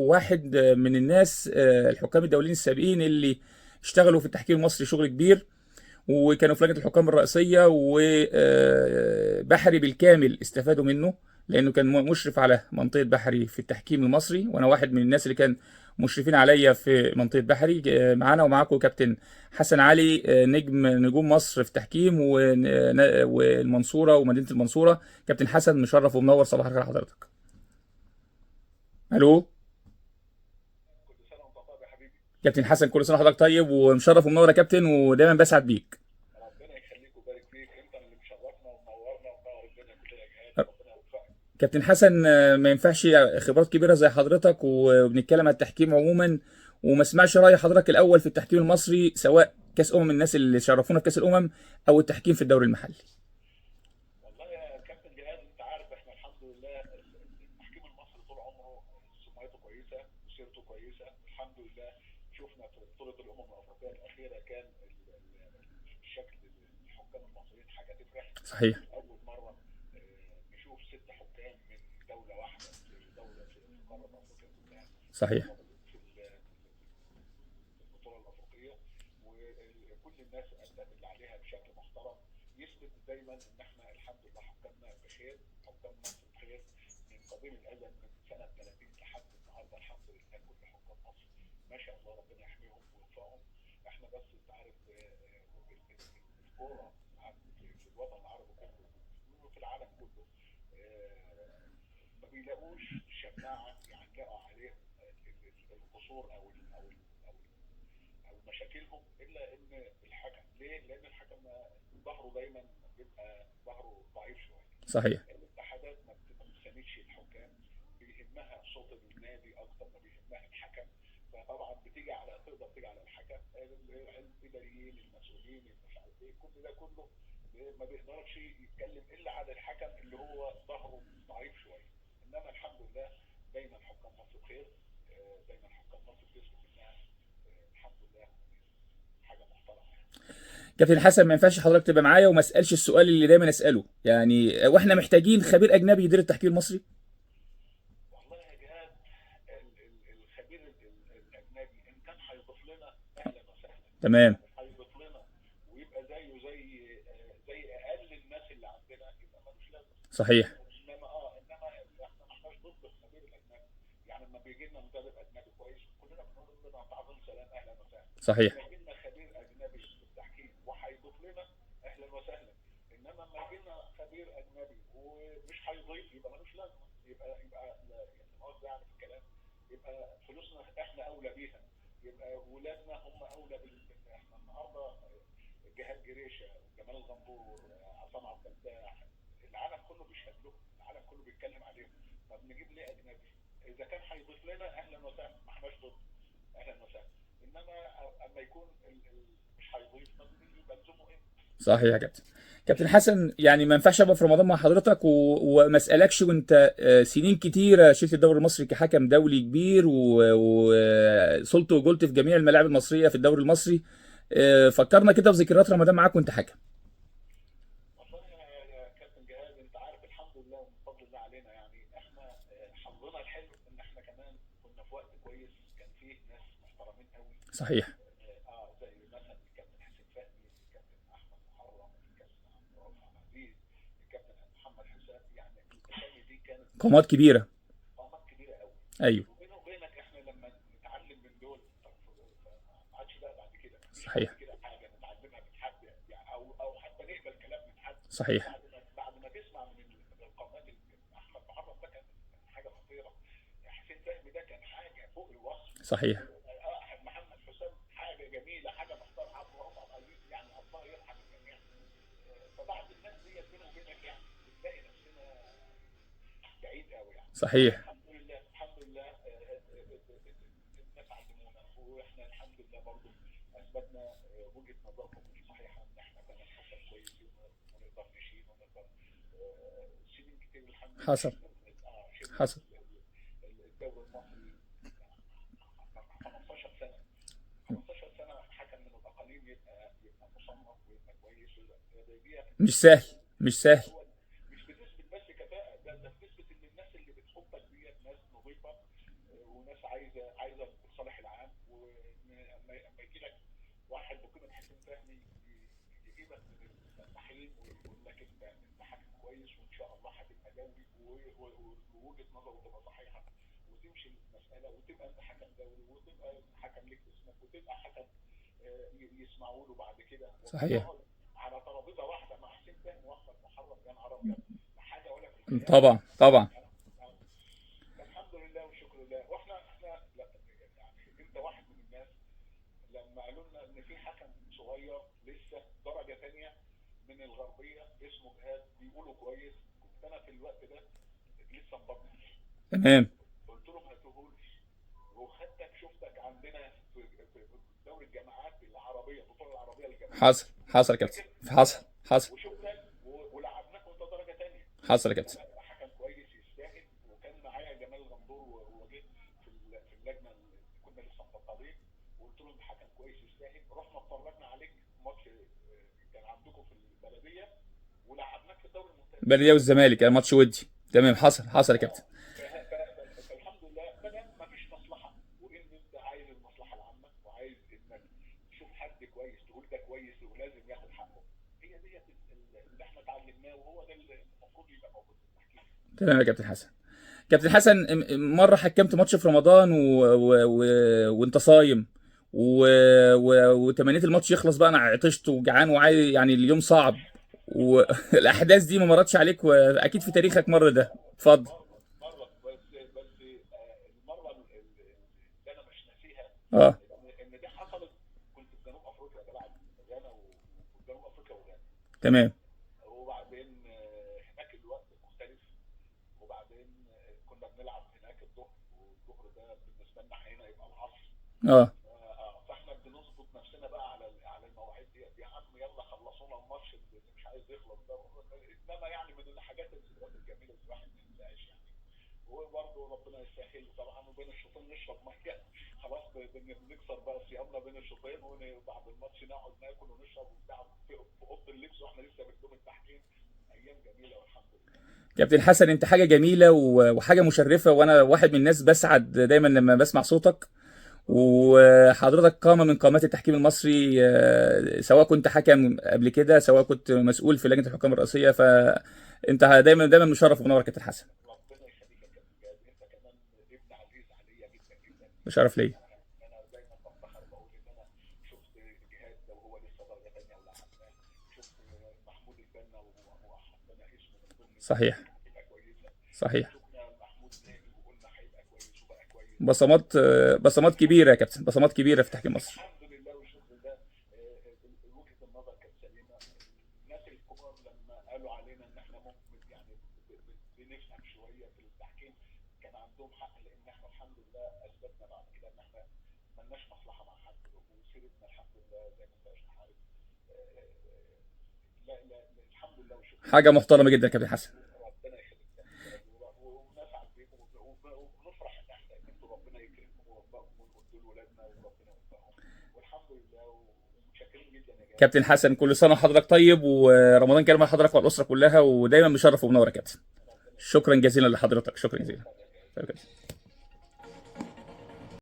وواحد من الناس الحكام الدوليين السابقين اللي اشتغلوا في التحكيم المصري شغل كبير، وكانوا في لجنة الحكام الرئيسية، وبحري بالكامل استفادوا منه لأنه كان مشرف على منطقة بحري في التحكيم المصري، وأنا واحد من الناس اللي كان مشرفين عليا في منطقة بحري. معانا ومعاكم كابتن حسن علي، نجوم مصر في التحكيم والمنصورة ومدينة المنصورة. كابتن حسن مشرف ومنور، صباح الخير حضرتك. ألو كابتن حسن، كل سنة وحضرتك طيب ومشرف ومنور يا كابتن، ودايما بسعد بيك. كابتن حسن، ما ينفعش خبرات كبيره زي حضرتك وبنتكلم عن التحكيم عموما وما اسمعش راي حضرتك الاول في التحكيم المصري، سواء كاس الناس اللي شرفونا في كاس او التحكيم في الدوري المحلي. صحيح. صحيح. صحيح. كابتن حسن، ما ينفعش حضرتك تبقى معايا وما اسالش السؤال اللي دايما اساله، يعني واحنا محتاجين خبير اجنبي يدير التحكيم المصري. تمام. صحيح. صحيح. صحيح يا كابتن. كابتن حسن، يعني ما ينفعش ابقى في رمضان مع حضرتك وما اسالكش، وانت سنين كتيره شلت الدوري المصري كحكم دولي كبير وصلت وقلت في جميع الملاعب المصريه في الدوري المصري. فكرنا كده في ذكريات رمضان معاك وانت حكم. صحيح. قامات كبيره. ايوه. صحيح. صحيح. صحيح. صحيح. حصل. حصل. مش سهل. مش سهل. عايزه الصالح العام. ولما يجي لك واحد بقيمه حسين فهمي يجيبك من التحريم ويقول لك انت حكم كويس وان شاء الله هتبقى دوري، ووجهه نظره تبقى صحيحه، وتمشي المساله وتبقى انت حكم دوري، وتبقى حكم ليك اسمك، وتبقى حكم يسمعوا له بعد كده، صحيح. وتقعد على ترابيزه واحده مع حسين فهمي واحمد محرم. يا نهار ابيض، لا حاجه ولا في الخيال. طبعا طبعا. الحمد لله والشكر لله. واحنا لا يعني انت واحد من الناس لما قالوا لنا ان في حكم صغير لسه درجه ثانيه من الغربيه اسمه جهاد بيقولوا كويس، كنت انا في الوقت ده لسه مبطل. تمام. قلت لهم هاتوهولي، وخدتك شفتك عندنا في دوري الجامعات العربيه، البطوله العربيه للجامعات، حصل يا كابتن. فاكر؟ حصل وشفتك ولعبناك وانت درجه ثانيه. حصل يا كابتن. لا حكم كويس يستاهل. وكان معايا جمال غندور ووجيه في اللجنه اللي كنا لسه مبطلين، وقلت لهم حكم كويس يستاهل. رحنا اتفرجنا عليك ماتش كان عندكم في البلديه، ولعبناك في الدوري الممتاز. البلديه والزمالك كان ماتش ودي. تمام. حصل يا كابتن. فالحمد لله ما دام مفيش مصلحه، وان انت عايز المصلحه العامه وعايز انك تشوف حد كويس تقول ده كويس ولازم ياخد حقه، هي ديت اللي احنا اتعلمناه، وهو ده اللي المفروض يبقى موجود في التحكيم. تمام يا كابتن حسن. كابتن حسن، مره حكمت ماتش في رمضان وانت صايم وتمنيت الماتش يخلص بقى، انا عطشت وجعان وعايز يعني اليوم صعب، والاحداث دي ما مرتش عليك، واكيد في تاريخك مر ده. اتفضل. مره بس المره اللي انا مش ناسيها اه. ان دي حصلت. كنت في جنوب افريقيا بلعب غانا وجنوب افريقيا وغانا، تمام. وبعدين هناك الوقت مختلف، وبعدين كنا بنلعب هناك الظهر، والظهر ده بالنسبه لنا هنا يبقى العصر. اه. فاحنا بنظبط نفسنا بقى على المواعيد دي. يا عم يلا خلصونا الماتش اللي مش عايز يخلص ده. انما يعني من الحاجات الذكريات الجميله اللي الواحد ما ينساهاش يعني. وبرضه ربنا يسهل طبعا، وبين الشوطين نشرب ميه. خلاص بنكسر بقى صيامنا بين الشوطين، وبعد الماتش نقعد ناكل ونشرب وبتاع في اوضه اللبس واحنا لسه بنقوم التحكيم. ايام جميله والحمد لله. كابتن حسن، انت حاجه جميله وحاجه مشرفه، وانا واحد من الناس بسعد دايما لما بسمع صوتك. وحضرتك قامه من قامات التحكيم المصري، سواء كنت حكم قبل كده، سواء كنت مسؤول في لجنه الحكام الرئيسيه، فانت دايما مشرف ومنور يا كابتن حسن. ربنا يخليك يا كابتن جاد، انت كمان ابن عزيز عليا جدا جدا. بشرف ليا. انا دايما بفتخر بقول ان انا شفت جهاد ده وهو لسه درجه ثانيه ولعبناه، شفت محمود البنا وحطينا اسمه من ضمن الناس صحيح. اللي هتبقى كويسه، صحيح. شفنا محمود ناجي وقلنا هيبقى كويس وبقى كويس. بصمات كبيره يا كابتن، بصمات كبيره في تحكيم مصر. الحمد لله والشكر لله. وجهه النظر كانت سليمه. الناس الكبار لما قالوا علينا ان احنا ممكن يعني بنفهم شويه في التحكيم كان عندهم حق، لان احنا الحمد لله اثبتنا بعد كده ان احنا مالناش مصلحه مع حد، وسيرتنا الحمد لله زي ما انت عارف. لا الحمد لله والشكر حاجه لله. محترمه جدا يا كابتن حسن. ربنا يخليك يا كابتن، ونسعد بيكم ونفرح ان احنا ان انتوا ربنا يكرمكم ويوفقكم وتردوا لولادنا وربنا يوفقهم، والحمد لله. ومتشكرين جدا يا جماعه. كابتن حسن، كل سنه وحضرتك طيب، ورمضان كريم على حضرتك والاسره كلها، ودايما مشرف ومنور يا كابتن. ربنا يخليك. شكرا جزيلا لحضرتك، شكرا جزيلا. اتفضل يا جماعة. طيب يا كابتن.